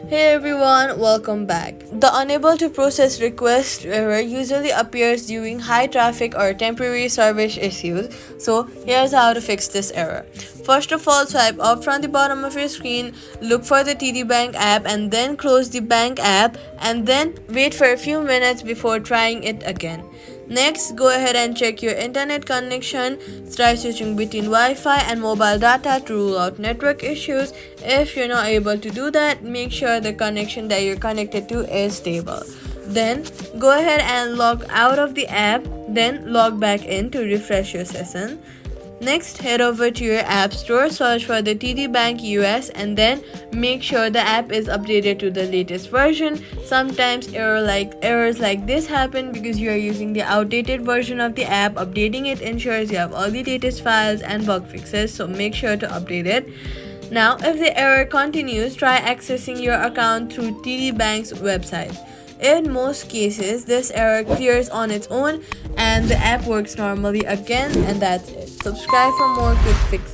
Hey everyone, welcome back. The unable to process request error usually appears during high traffic or temporary service issues. So here's how to fix this error. First of all, swipe up from the bottom of your screen, look for the TD Bank app and then close the bank app and then wait for a few minutes before trying it again. Next, go ahead and check your internet connection. Try switching between Wi-Fi and mobile data to rule out network issues. If you're not able to do that, make sure the connection that you're connected to is stable. Then, go ahead and log out of the app, then log back in to refresh your session. Next, head over to your app store, search for the TD Bank US and then make sure the app is updated to the latest version. Sometimes errors like this happen because you are using the outdated version of the app. Updating it ensures you have all the latest files and bug fixes, so make sure to update it. Now, if the error continues, try accessing your account through TD Bank's website. In most cases, this error clears on its own and the app works normally again, and that's it. Subscribe for more quick fixes.